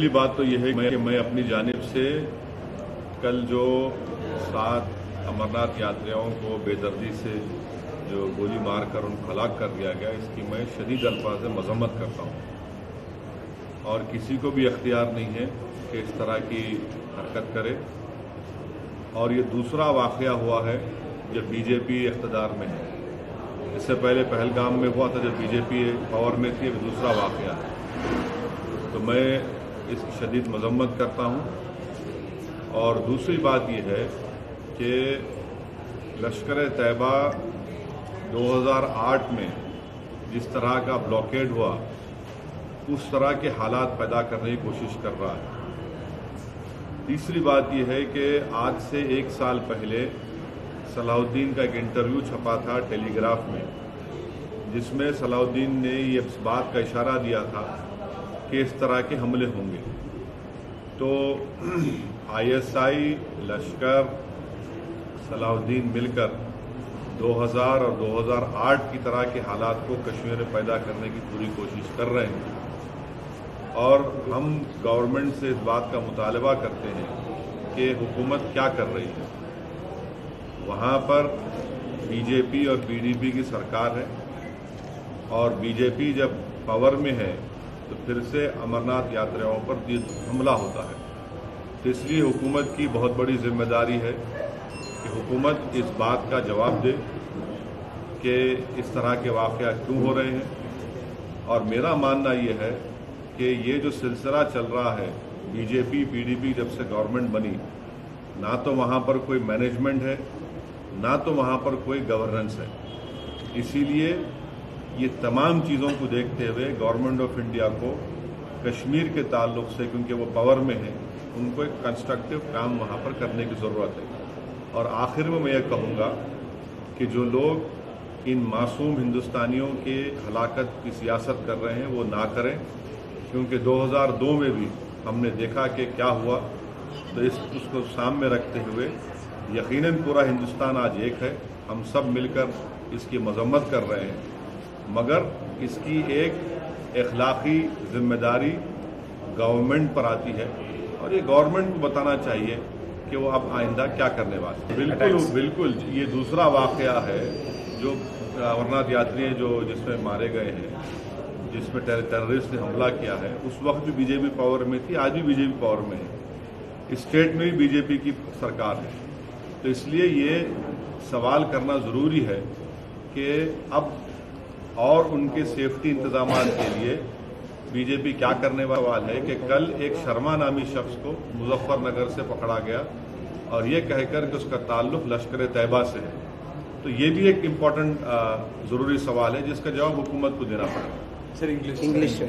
پہلی بات تو یہ ہے کہ میں اپنی جانب سے کل جو 7 امرناتھ یاتریوں کو بے دردی سے جو گولی مار کر ان کو ہلاک کر دیا گیا، اس کی میں شدید الفاظ میں مذمت کرتا ہوں، اور کسی کو بھی اختیار نہیں ہے کہ اس طرح کی حرکت کرے۔ اور یہ دوسرا واقعہ ہوا ہے جب بی جے پی اقتدار میں ہے۔ اس سے پہلے پہلگام میں ہوا تھا جب بی جے پی پاور میں تھی، اب دوسرا واقعہ ہے۔ تو میں اس کی شدید مذمت کرتا ہوں۔ اور دوسری بات یہ ہے کہ لشکر طیبہ 2008 میں جس طرح کا بلاکیڈ ہوا، اس طرح کے حالات پیدا کرنے کی کوشش کر رہا ہے۔ تیسری بات یہ ہے کہ آج سے 1 سال پہلے صلاح الدین کا ایک انٹرویو چھپا تھا ٹیلی گراف میں، جس میں صلاح الدین نے یہ اس بات کا اشارہ دیا تھا کہ اس طرح کے حملے ہوں گے۔ تو آئی ایس آئی، لشکر، صلاح الدین مل کر 2000 اور 2008 کی طرح کے حالات کو کشمیر میں پیدا کرنے کی پوری کوشش کر رہے ہیں، اور ہم گورنمنٹ سے اس بات کا مطالبہ کرتے ہیں کہ حکومت کیا کر رہی ہے۔ وہاں پر بی جے پی اور پی ڈی پی کی سرکار ہے، اور بی جے پی جب پاور میں ہے تو پھر سے امرناتھ یاتریوں پر حملہ ہوتا ہے۔ تو اس لیے حکومت کی بہت بڑی ذمہ داری ہے کہ حکومت اس بات کا جواب دے کہ اس طرح کے واقعات کیوں ہو رہے ہیں۔ اور میرا ماننا یہ ہے کہ یہ جو سلسلہ چل رہا ہے، بی جے پی پی ڈی پی جب سے گورنمنٹ بنی، نہ تو وہاں پر کوئی مینجمنٹ ہے، نہ تو وہاں پر کوئی گورننس ہے۔ اسی لیے یہ تمام چیزوں کو دیکھتے ہوئے گورنمنٹ آف انڈیا کو کشمیر کے تعلق سے، کیونکہ وہ پاور میں ہے، ان کو ایک کنسٹرکٹیو کام وہاں پر کرنے کی ضرورت ہے۔ اور آخر میں یہ کہوں گا کہ جو لوگ ان معصوم ہندوستانیوں کے ہلاکت کی سیاست کر رہے ہیں وہ نہ کریں، کیونکہ 2002 میں بھی ہم نے دیکھا کہ کیا ہوا۔ تو اس کو سامنے رکھتے ہوئے یقیناً پورا ہندوستان آج ایک ہے، ہم سب مل کر اس کی مذمت کر رہے ہیں، مگر اس کی ایک اخلاقی ذمہ داری گورنمنٹ پر آتی ہے، اور یہ گورنمنٹ کو بتانا چاہیے کہ وہ اب آئندہ کیا کرنے والے ہیں۔ بالکل یہ دوسرا واقعہ ہے جو امرناتھ یاتری جس میں مارے گئے ہیں، جس میں ٹیررسٹ نے حملہ کیا ہے۔ اس وقت بھی بی جے پی پاور میں تھی، آج بھی بی جے پی پاور میں ہے، اسٹیٹ میں بھی بی جے پی کی سرکار ہے۔ تو اس لیے یہ سوال کرنا ضروری ہے کہ اب اور ان کے سیفٹی انتظامات کے لیے بی جے پی کیا کرنے والا سوال ہے کہ کل ایک شرما نامی شخص کو مظفر نگر سے پکڑا گیا، اور یہ کہہ کر کہ اس کا تعلق لشکر طیبہ سے ہے۔ تو یہ بھی ایک امپورٹنٹ ضروری سوال ہے جس کا جواب حکومت کو دینا پڑے گا۔ سر انگلش